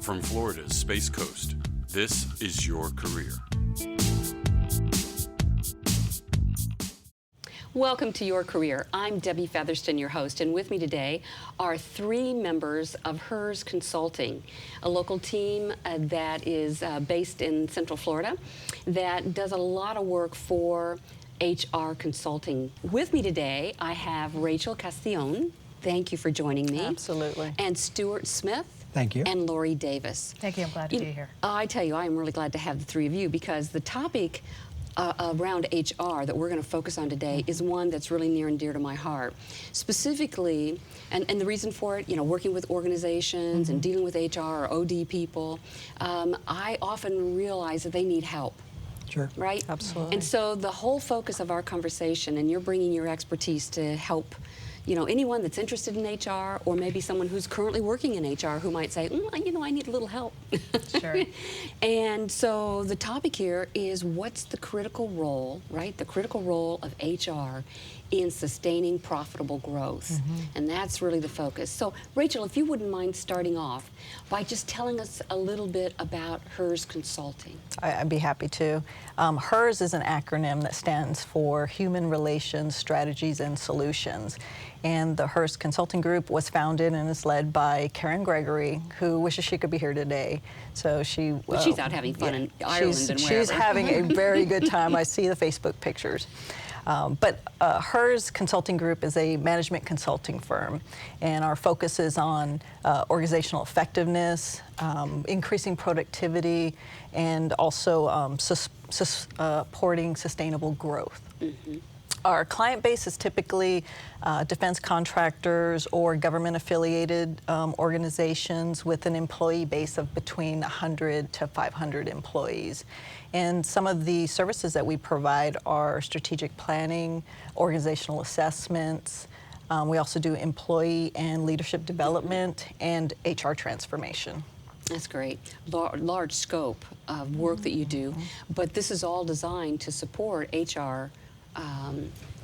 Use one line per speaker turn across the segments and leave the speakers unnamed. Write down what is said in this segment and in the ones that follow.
From Florida's Space Coast, this is Your Career.
Welcome to Your Career. I'm Debbie Featherston, your host, and with me today are three members of HERS Consulting, a local team that is based in Central Florida that does a lot of work for HR consulting. With me today, I have Rachel Castellon. Thank you for joining me.
Absolutely.
And Stu Smith.
Thank you.
And Laurie Davis.
Thank you. I'm glad to be here.
I tell you, I'm really glad to have the three of you because the topic around HR that we're going to focus on today is one that's really near and dear to my heart. Specifically, and the reason for it, working with organizations and dealing with HR or OD people, I often realize that they need help.
Sure.
Right?
Absolutely.
And so the whole focus of our conversation, and you're bringing your expertise to help anyone that's interested in HR, or maybe someone who's currently working in HR who might say, I need a little help.
Sure.
And so the topic here is what's the critical role, right? The critical role of HR in sustaining profitable growth. And that's really the focus. So Rachel, if you wouldn't mind starting off by just telling us a little bit about HERS Consulting.
I'd be happy to. HERS is an acronym that stands for Human Relations, Strategies, and Solutions. And the HERS Consulting Group was founded and is led by Karen Gregory, who wishes she could be here today. So
But she's out having fun in Ireland and wherever.
She's having a very good time. I see the Facebook pictures. But HERS Consulting Group is a management consulting firm, and our focus is on organizational effectiveness, increasing productivity, and also supporting sustainable growth. Our client base is typically defense contractors or government-affiliated organizations with an employee base of between 100 to 500 employees. And some of the services that we provide are strategic planning, organizational assessments. We also do employee and leadership development and HR transformation.
That's great. Large scope of work that you do, but this is all designed to support HR,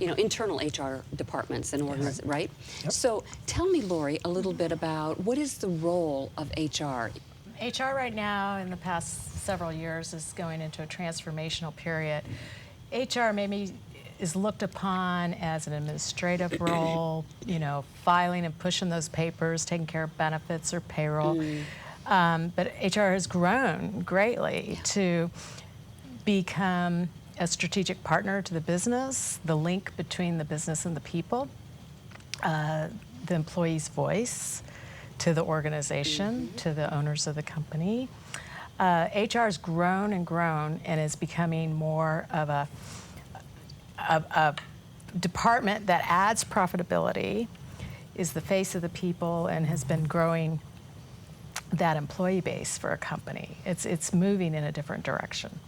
internal HR departments and organizations, right?
Yep.
So tell me, Laurie, a little bit about what is the role of HR?
HR right now, in the past several years, is going into a transformational period. HR maybe is looked upon as an administrative role, filing and pushing those papers, taking care of benefits or payroll. But HR has grown greatly to become a strategic partner to the business, the link between the business and the people, the employee's voice to the organization, to the owners of the company. HR has grown and grown and is becoming more of a department that adds profitability, is the face of the people, and has been growing that employee base for a company. It's moving in a different direction.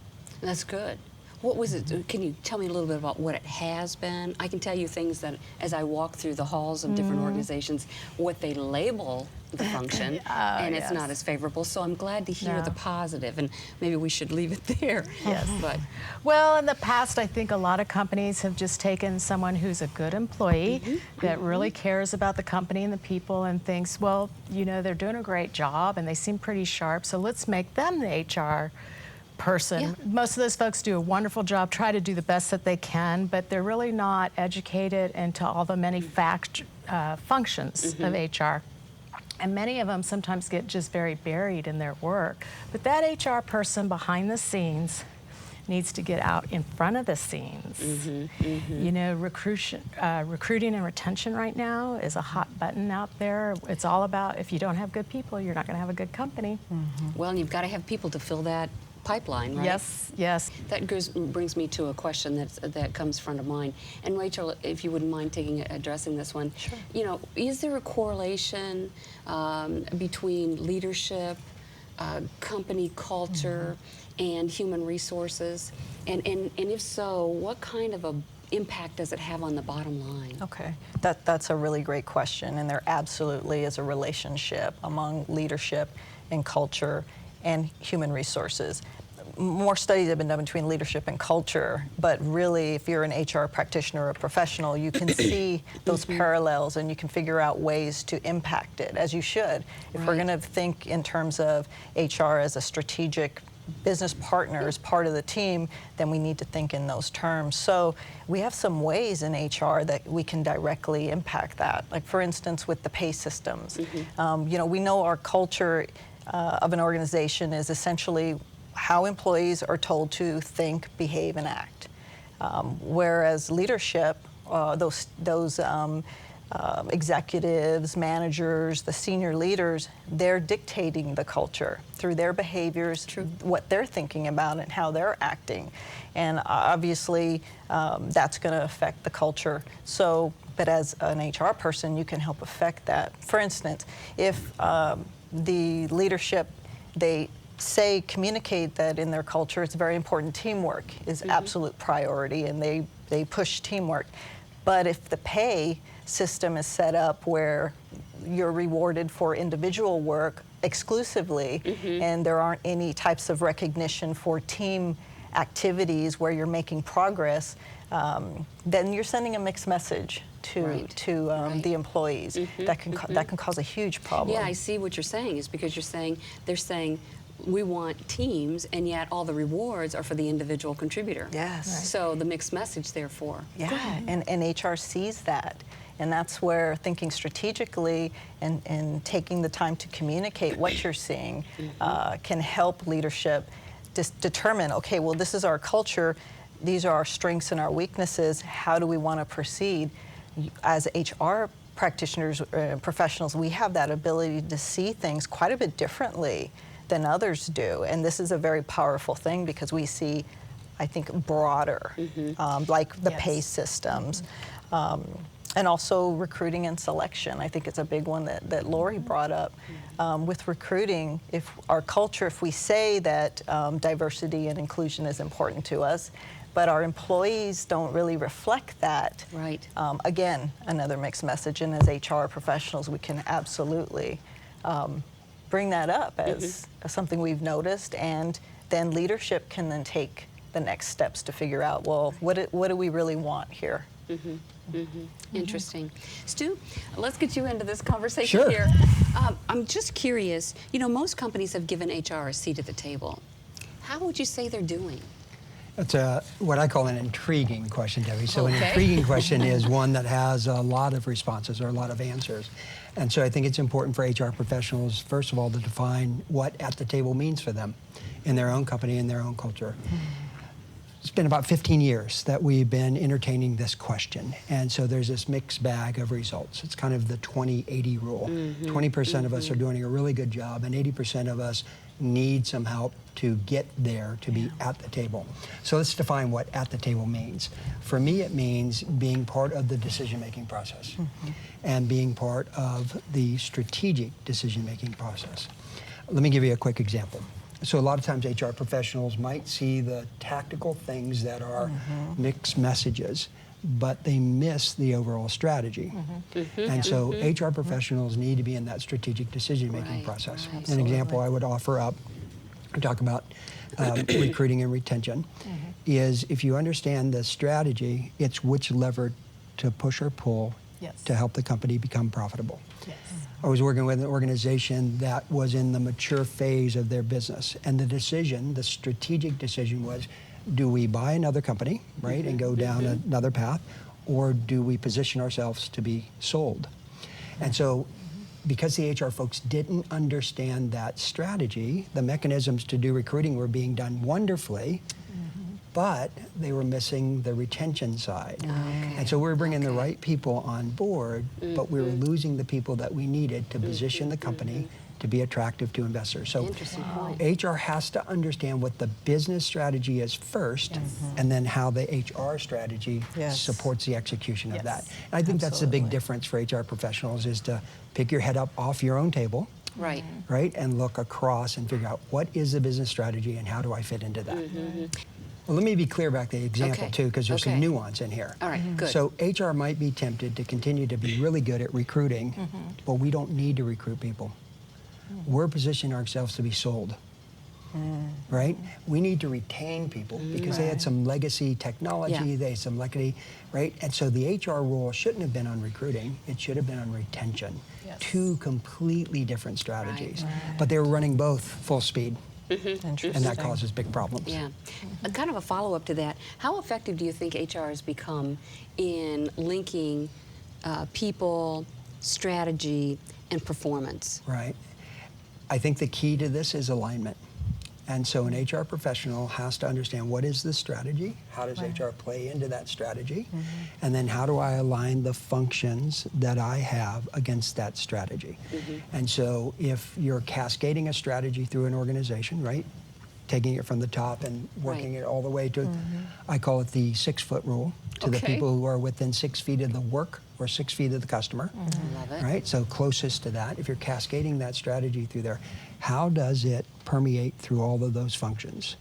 That's good. What was it? Can you tell me a little bit about what it has been? I can tell you things that, as I walk through the halls of different organizations, what they label the function, and it's not as favorable. So I'm glad to hear the positive, and maybe we should leave it there.
Yes.
But
well, in the past, I think a lot of companies have just taken someone who's a good employee that really cares about the company and the people and thinks, well, they're doing a great job and they seem pretty sharp, so let's make them the HR person. Yeah. Most of those folks do a wonderful job, try to do the best that they can, but they're really not educated into all the many functions of HR. And many of them sometimes get just very buried in their work. But that HR person behind the scenes needs to get out in front of the scenes. Recruiting and retention right now is a hot button out there. It's all about, if you don't have good people, you're not going to have a good company.
Well, and you've got to have people to fill that pipeline, right?
Yes.
That brings me to a question that comes front of mind. And Rachel, if you wouldn't mind addressing this one.
Sure.
Is there a correlation between leadership, company culture, and human resources? And if so, what kind of a impact does it have on the bottom line?
Okay, that's a really great question, and there absolutely is a relationship among leadership and culture and human resources. more studies have been done between leadership and culture, but really if you're an HR practitioner or a professional, you can see those parallels and you can figure out ways to impact it, as you should. If we're going to think in terms of HR as a strategic business partner as part of the team, then we need to think in those terms. So we have some ways in HR that we can directly impact that. Like for instance, with the pay systems. You know, we know our culture of an organization is essentially how employees are told to think, behave, and act. Whereas leadership, those executives, managers, the senior leaders, they're dictating the culture through their behaviors, what they're thinking about and how they're acting. And obviously that's going to affect the culture. So, but as an HR person, you can help affect that. For instance, if the leadership, they communicate that in their culture it's very important, teamwork is absolute priority, and they push teamwork. But if the pay system is set up where you're rewarded for individual work exclusively, and there aren't any types of recognition for team activities where you're making progress, then you're sending a mixed message to the employees. That can cause a huge problem.
Yeah, I see what you're saying is because they're saying we want teams, and yet all the rewards are for the individual contributor.
Yes.
So the mixed message, therefore.
Yeah, and HR sees that. And that's where thinking strategically and taking the time to communicate what you're seeing can help leadership determine, okay, well, this is our culture, these are our strengths and our weaknesses, how do we want to proceed? As HR practitioners, professionals, we have that ability to see things quite a bit differently than others do. And this is a very powerful thing because we see, I think, broader, like the pay systems. And also recruiting and selection. I think it's a big one that Laurie brought up. With recruiting, if our culture, if we say that diversity and inclusion is important to us, but our employees don't really reflect that.
Right.
Again, another mixed message, and as HR professionals, we can absolutely bring that up as something we've noticed, and then leadership can then take the next steps to figure out, well, what do we really want here?
Interesting. Stu, let's get you into this conversation here. I'm just curious, you know, most companies have given HR a seat at the table. How would you say they're doing?
That's what I call an intriguing question, Debbie. So an intriguing question is one that has a lot of responses or a lot of answers. And so I think it's important for HR professionals, first of all, to define what at the table means for them in their own company, in their own culture. It's been about 15 years that we've been entertaining this question. And so there's this mixed bag of results. It's kind of the 20-80 rule. 20% of us are doing a really good job, and 80% of us need some help to get there, to be at the table. So let's define what at the table means. For me, it means being part of the decision-making process and being part of the strategic decision-making process. Let me give you a quick example. So a lot of times HR professionals might see the tactical things that are mixed messages, but they miss the overall strategy. And so HR professionals need to be in that strategic decision-making process. An example I would offer up, we talk about recruiting and retention, is if you understand the strategy, it's which lever to push or pull to help the company become profitable. I was working with an organization that was in the mature phase of their business, and the strategic decision was, do we buy another company, right, and go down another path, or do we position ourselves to be sold? And so, because the HR folks didn't understand that strategy, the mechanisms to do recruiting were being done wonderfully, but they were missing the retention side. And so we were bringing the right people on board, but we were losing the people that we needed to position the company to be attractive to investors. So HR has to understand what the business strategy is first, and then how the HR strategy supports the execution of that. And I think that's the big difference for HR professionals, is to pick your head up off your own table, right, and look across and figure out what is the business strategy and how do I fit into that. Well, let me be clear about the example too, because there's some nuance in here.
All right, good.
So HR might be tempted to continue to be really good at recruiting, but we don't need to recruit people. We're positioning ourselves to be sold. right? We need to retain people because they had some legacy technology, they had some legacy, right? And so the HR role shouldn't have been on recruiting, it should have been on retention.
Yes.
Two completely different strategies, but they were running both full speed.
Interesting.
And that causes big problems.
Yeah. Kind of a follow-up to that, how effective do you think HR has become in linking people, strategy, and performance?
Right. I think the key to this is alignment. And so an HR professional has to understand what is the strategy, how does HR play into that strategy, and then how do I align the functions that I have against that strategy. And so if you're cascading a strategy through an organization, right, taking it from the top and working it all the way to, I call it the 6-foot rule, to the people who are within 6 feet of the work or 6 feet of the customer.
Love it.
Right, so closest to that. If you're cascading that strategy through there, how does it permeate through all of those functions?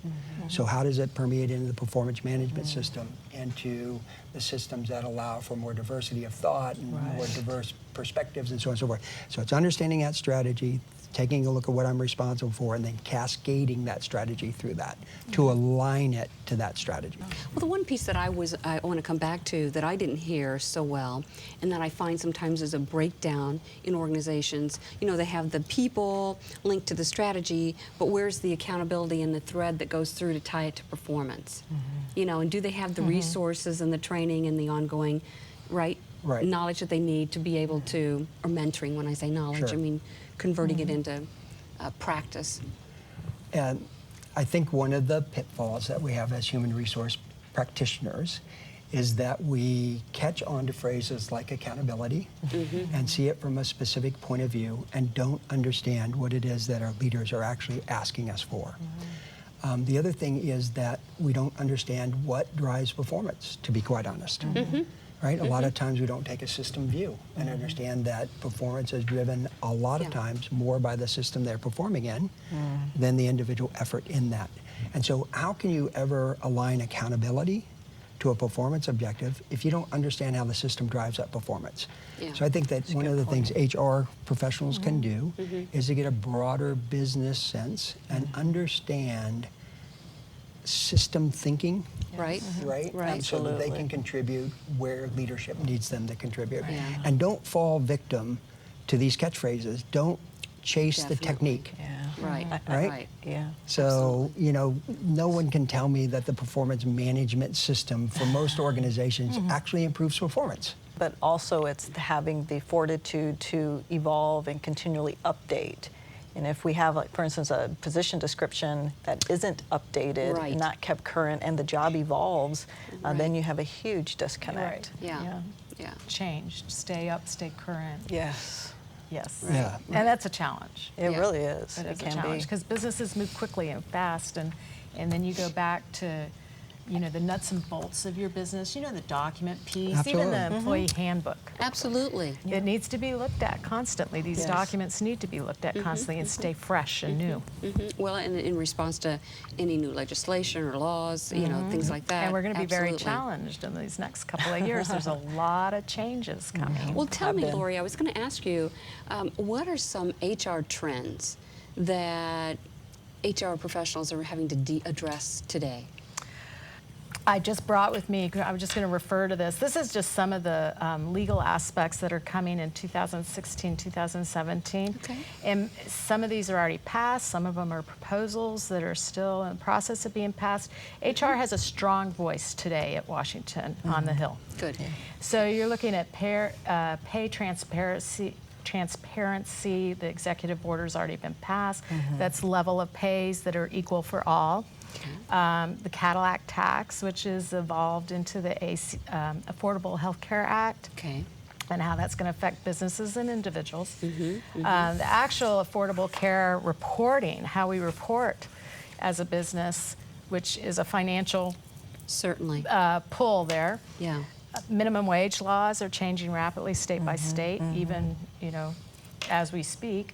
So how does it permeate into the performance management system, into the systems that allow for more diversity of thought and more diverse perspectives and so on and so forth. So it's understanding that strategy, taking a look at what I'm responsible for, and then cascading that strategy through that to align it to that strategy.
Well, the one piece that I want to come back to that I didn't hear so well, and that I find sometimes is a breakdown in organizations, you know, they have the people linked to the strategy, but where's the accountability and the thread that goes through to tie it to performance? You know, and do they have the resources and the training and the ongoing, knowledge that they need to be able to, or mentoring, when I say knowledge, I mean converting it into practice.
And I think one of the pitfalls that we have as human resource practitioners is that we catch on to phrases like accountability and see it from a specific point of view and don't understand what it is that our leaders are actually asking us for. The other thing is that we don't understand what drives performance, to be quite honest. Right? A lot of times we don't take a system view and understand that performance is driven a lot of times more by the system they're performing in than the individual effort in that. And so how can you ever align accountability to a performance objective if you don't understand how the system drives that performance? So I think that one of the things HR professionals can do is to get a broader business sense and understand system thinking, right? And so that they can contribute where leadership needs them to contribute. And don't fall victim to these catchphrases. Don't chase the technique. Right? So, you know, no one can tell me that the performance management system for most organizations actually improves performance.
But also it's having the fortitude to evolve and continually update. And if we have, like, for instance, a position description that isn't updated, not kept current, and the job evolves, then you have a huge disconnect.
Change, stay up, stay current.
Yes.
And that's a challenge.
It really is.
It can be. Because businesses move quickly and fast, and then you go back to, you know, the nuts and bolts of your business, you know, the document piece, even the employee handbook.
Absolutely.
It needs to be looked at constantly. These documents need to be looked at constantly and stay fresh and new.
Well, and in response to any new legislation or laws, you know, things like that.
And we're going to be very challenged in these next couple of years. There's a lot of changes coming.
Well, tell me, Laurie, I was going to ask you, what are some HR trends that HR professionals are having to address today?
I just brought with me, I was just going to refer to this. This is just some of the legal aspects that are coming in 2016, 2017. And some of these are already passed. Some of them are proposals that are still in the process of being passed. HR has a strong voice today at Washington on the Hill.
Good.
So you're looking at pay transparency. The executive order's already been passed. That's level of pays that are equal for all. The Cadillac tax, which is evolved into the Affordable Health Care Act, and how that's going to affect businesses and individuals. The actual Affordable Care reporting, how we report as a business, which is a financial pull there. Minimum wage laws are changing rapidly state by state, even, you know, as we speak.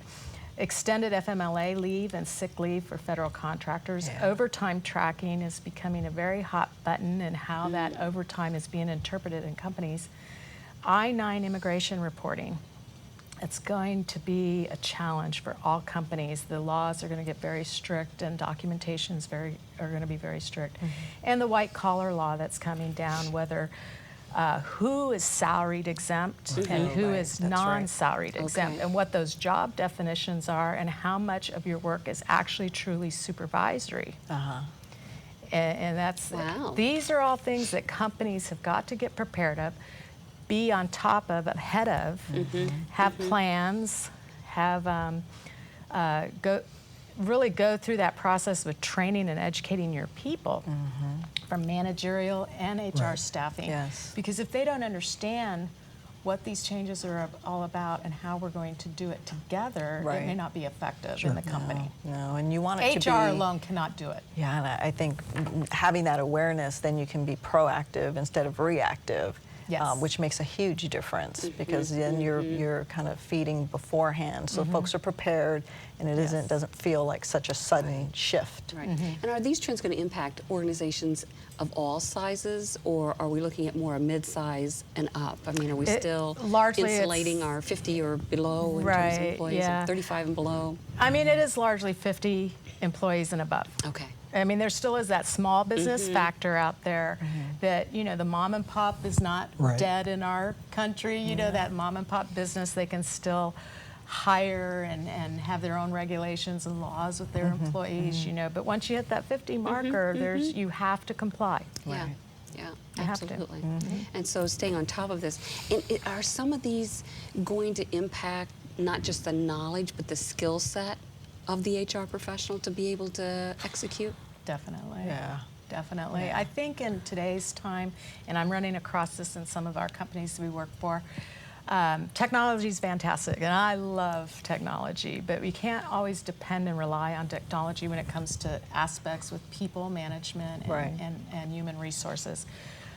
Extended FMLA leave and sick leave for federal contractors. Overtime tracking is becoming a very hot button, and how that overtime is being interpreted in companies. I-9 immigration reporting It's going to be a challenge for all companies. The laws are going to get very strict, and documentations are going to be very strict. And the white collar law that's coming down, whether who is salaried exempt and who is non-salaried exempt, and what those job definitions are, and how much of your work is actually truly supervisory. And that's, these are all things that companies have got to get prepared of, be on top of, ahead of, have plans, have really go through that process with training and educating your people from managerial and HR staffing.
Yes.
Because if they don't understand what these changes are all about and how we're going to do it together, it may not be effective in the company.
No, and you want it to be...
HR alone cannot do it.
Yeah, and I think having that awareness, then you can be proactive instead of reactive. Which makes a huge difference, because then you're kind of feeding beforehand, so folks are prepared, and it doesn't feel like such a sudden shift.
And are these trends going to impact organizations of all sizes, or are we looking at more a mid-size and up? I mean, are we still insulating our 50 or below in terms of employees, or 35 and below?
I mean, it is largely 50 employees and above.
Okay.
I mean, there still is that small business factor out there that, you know, the mom and pop is not dead in our country. You know, that mom and pop business, they can still hire and have their own regulations and laws with their employees, you know. But once you hit that 50 marker, you have to comply.
Yeah,
You have to.
absolutely. And so staying on top of this, are some of these going to impact not just the knowledge, but the skill set of the HR professional to be able to execute?
Definitely. Definitely. I think in today's time, and I'm running across this in some of our companies we work for, technology is fantastic, and I love technology, but we can't always depend and rely on technology when it comes to aspects with people management and human resources.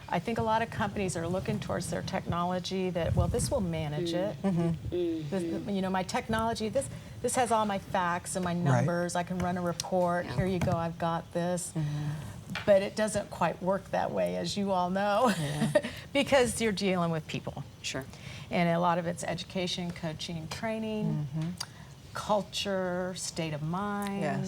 I think a lot of companies are looking towards their technology that, well, this will manage it. You know, my technology, this has all my facts and my numbers. I can run a report. Here you go, I've got this. But it doesn't quite work that way, as you all know, because you're dealing with people.
Sure.
And a lot of it's education, coaching, training, culture, state of mind,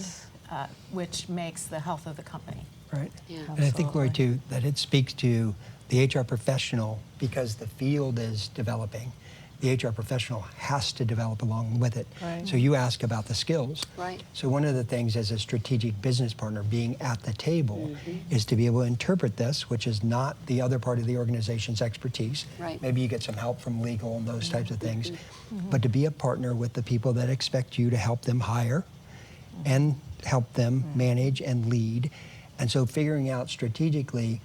which makes the health of the company.
Right.
Yeah.
And I think, Laurie, too, that it speaks to the HR professional, because the field is developing. The HR professional has to develop along with it. So you ask about the skills. So one of the things as a strategic business partner, being at the table, is to be able to interpret this, which is not the other part of the organization's expertise. Maybe you get some help from legal and those types of things. But to be a partner with the people that expect you to help them hire and help them manage and lead. And so figuring out strategically,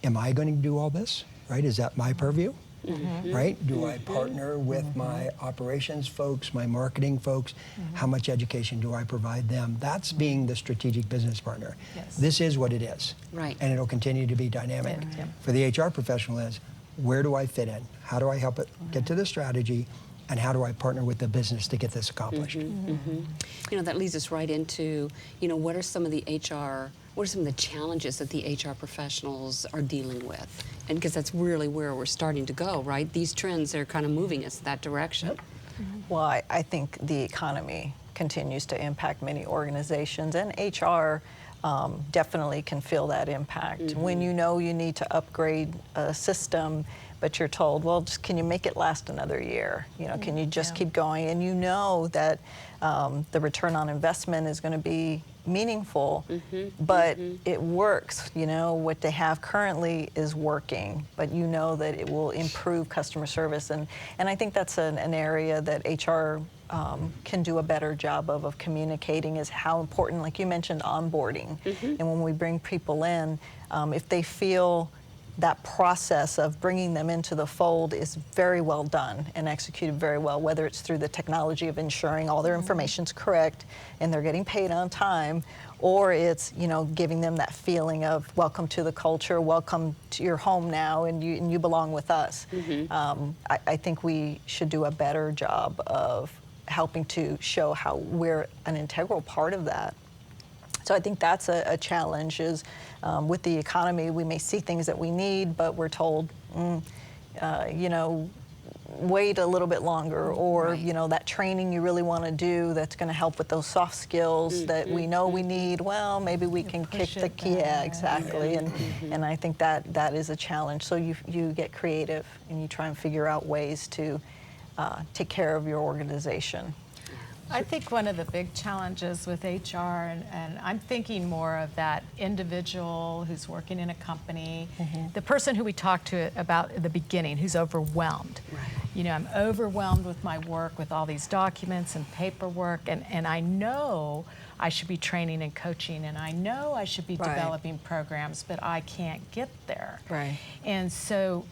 am I going to do all this, right? Is that my purview, right? Do I partner with my operations folks, my marketing folks? How much education do I provide them? That's being the strategic business partner. This is what it is. And it'll continue to be dynamic. For the HR professional is, where do I fit in? How do I help it get to the strategy? And how do I partner with the business to get this accomplished?
You know, that leads us right into, you know, what are some of the challenges that the HR professionals are dealing with? And because that's really where we're starting to go, right? These trends are kind of moving us that direction.
Well, I think the economy continues to impact many organizations, and HR definitely can feel that impact. When you know you need to upgrade a system, but you're told, well, just can you make it last another year? You know, can you just keep going? And you know that the return on investment is going to be meaningful, but it works. You know, what they have currently is working, but you know that it will improve customer service. And I think that's an area that HR can do a better job of communicating, is how important, like you mentioned, onboarding. And when we bring people in, if they feel that process of bringing them into the fold is very well done and executed very well, whether it's through the technology of ensuring all their information's correct and they're getting paid on time, or it's, you know, giving them that feeling of welcome to the culture, welcome to your home now, and you belong with us. I think we should do a better job of helping to show how we're an integral part of that. So I think that's a challenge, is with the economy, we may see things that we need, but we're told, you know, wait a little bit longer, or
Right.
you know, that training you really want to do that's going to help with those soft skills that we know we need. Well, maybe we can kick
push
the
it
key. Yeah,
back.
exactly. And I think that is a challenge. So you get creative and you try and figure out ways to take care of your organization.
I think one of the big challenges with HR, and I'm thinking more of that individual who's working in a company, the person who we talked to about at the beginning, who's overwhelmed.
Right.
You know, I'm overwhelmed with my work, with all these documents and paperwork, and I know I should be training and coaching, and I know I should be
Right.
developing programs, but I can't get there.
Right.
And so,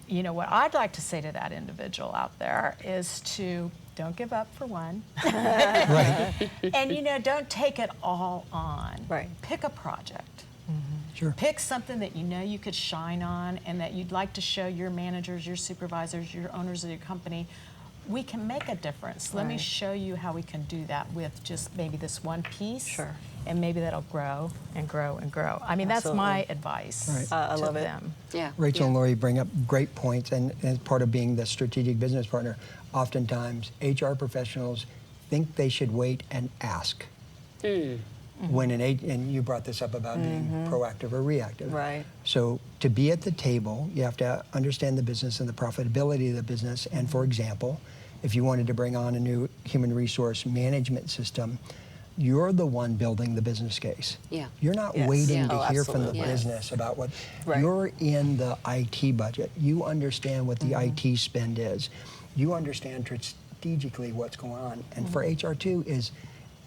you know, what I'd like to say to that individual out there is to don't give up, for one.
Right.
And, you know, don't take it all on.
Right.
Pick a project.
Sure.
Pick something that you know you could shine on and that you'd like to show your managers, your supervisors, your owners of your company. We can make a difference. Let me
Right.
show you how we can do that with just maybe this one piece.
Sure.
And maybe that'll grow and grow and grow. I mean, that's my
Absolutely.
advice
Right.
I
to
love it.
them.
Yeah.
Rachel and
yeah.
Laurie bring up great points, and as part of being the strategic business partner, oftentimes HR professionals think they should wait and ask. When and you brought this up about being proactive or reactive.
Right.
So to be at the table, you have to understand the business and the profitability of the business. And for example, if you wanted to bring on a new human resource management system, you're the one building the business case.
Yeah.
You're not
Yes.
waiting
Yeah.
to
Oh,
hear from the
absolutely.
Yes.
business about what
Right.
you're in the IT budget. You understand what the IT spend is. You understand strategically what's going on. And for HR2 is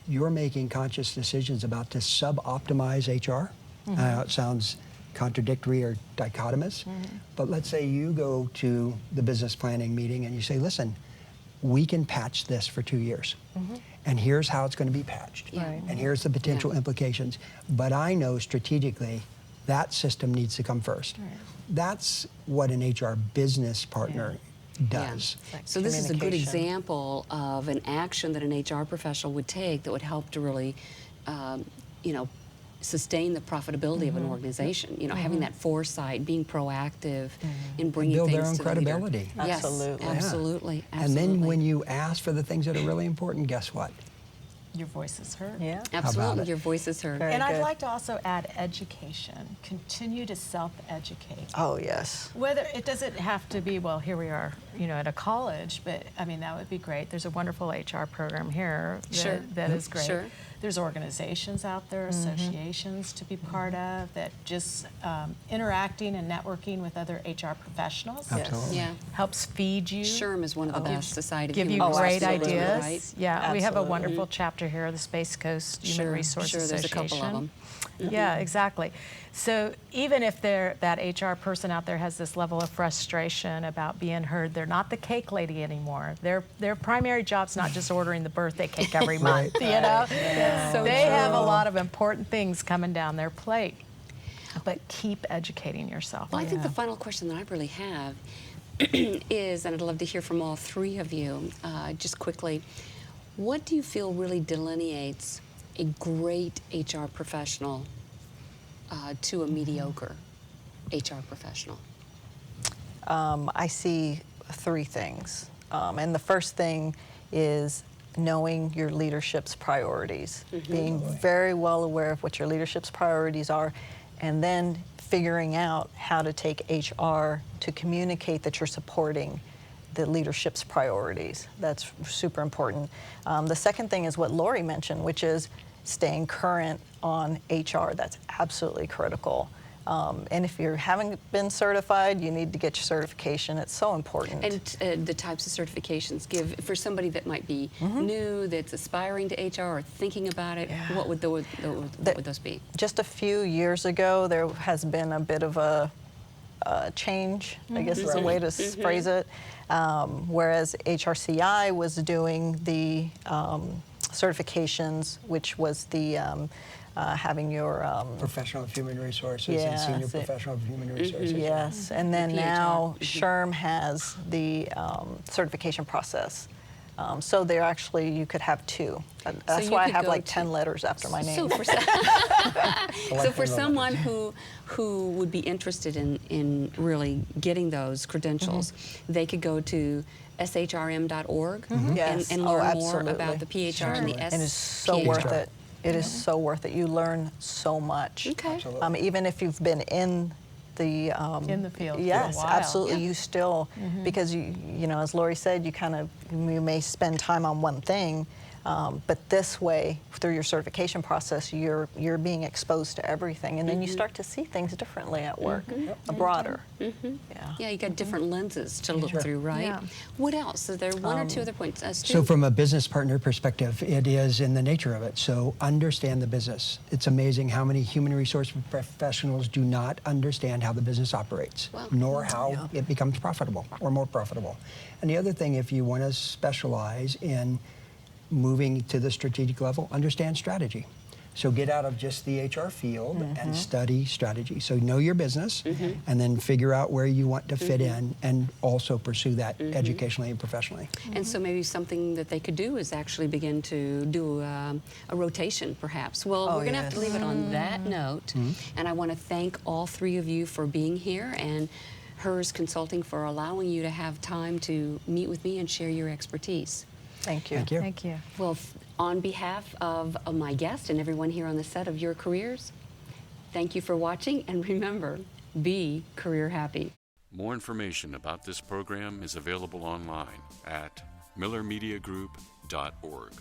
you're making conscious decisions about to sub-optimize HR. It sounds contradictory or dichotomous, but let's say you go to the business planning meeting and you say, listen, we can patch this for 2 years. And here's how it's going to be patched.
Right.
And here's the potential
Yeah.
implications. But I know strategically that system needs to come first.
Right.
That's what an HR business partner does.
Yeah. So this is a good
Communication.
example of an action that an HR professional would take that would help to really, you know, sustain the profitability of an organization. You know, having that foresight, being proactive in bringing
Build
things
their own
to the leader.
credibility.
Yes,
Absolutely.
Yeah.
absolutely,
And then when
absolutely.
you ask for the things that are really important, guess what?
Your voice is heard.
Yeah.
Absolutely,
it?
your voice is heard.
Very
And I'd
good.
like to also add education. Continue to self-educate.
Oh, yes.
Whether it doesn't have to be, well, here we are, you know, at a college, but I mean, that would be great. There's a wonderful HR program here
Sure.
that is great.
Sure.
There's organizations out there, associations to be part of that just interacting and networking with other HR professionals
Absolutely.
Yeah.
helps feed you.
SHRM is one of the best Society of
Give you
Human
great
Resources,
ideas.
right?
Yeah, we have a
Absolutely.
wonderful chapter here, the Space Coast Human Resource
sure, there's a
Association.
couple of them.
Yeah, exactly. So even if that HR person out there has this level of frustration about being heard, they're not the cake lady anymore. Their primary job's not just ordering the birthday cake every month, you know?
So
They have a
true.
lot of important things coming down their plate. But keep educating yourself.
Well, I think the final question that I really have is, and I'd love to hear from all three of you, just quickly, what do you feel really delineates a great HR professional to a mediocre HR professional?
I see three things. And the first thing is knowing your leadership's priorities, being very well aware of what your leadership's priorities are, and then figuring out how to take HR to communicate that you're supporting the leadership's priorities. That's super important. The second thing is what Laurie mentioned, which is staying current on HR. That's absolutely critical. And if you haven't been certified, you need to get your certification. It's so important.
And the types of certifications give for somebody that might be new, that's aspiring to HR or thinking about it.
Yeah.
What would those be?
Just a few years ago, there has been a bit of a change, I guess is a way to phrase it. Whereas HRCI was doing the certifications, which was the having your
Professional of Human Resources
Yeah,
and Senior
that's it.
Professional of Human Resources.
yes, and then
PHR.
now SHRM has the certification process So they're actually, you could have two. That's why I have like 10 letters after my name.
So for someone who would be interested in really getting those credentials, they could go to shrm.org
Yes.
and learn more
absolutely.
about the PHR and the
And it's so
SPHR.
worth it. It is so worth it. You learn so much.
Okay.
Absolutely.
Even if you've been in the
field for a
yes,
while.
absolutely. You still, because you know, as Laurie said, you may spend time on one thing, but this way, through your certification process, you're being exposed to everything, and then you start to see things differently at work, broader.
Yeah, you got different lenses to look through, right?
Yeah.
What else? Is there one or two other points? Stu?
So from a business partner perspective, it is in the nature of it. So understand the business. It's amazing how many human resource professionals do not understand how the business operates,
Wow.
nor how it becomes profitable or more profitable. And the other thing, if you want to specialize in moving to the strategic level, understand strategy. So get out of just the HR field and study strategy. So know your business and then figure out where you want to fit in and also pursue that educationally and professionally.
And so maybe something that they could do is actually begin to do a rotation, perhaps. Well, we're going to have to leave it on that note. And I want to thank all three of you for being here, and HERS Consulting for allowing you to have time to meet with me and share your expertise.
Thank you.
Thank you.
Thank you.
Well, on behalf of my guest and everyone here on the set of Your Careers, thank you for watching, and remember, be career happy.
More information about this program is available online at millermediagroup.org.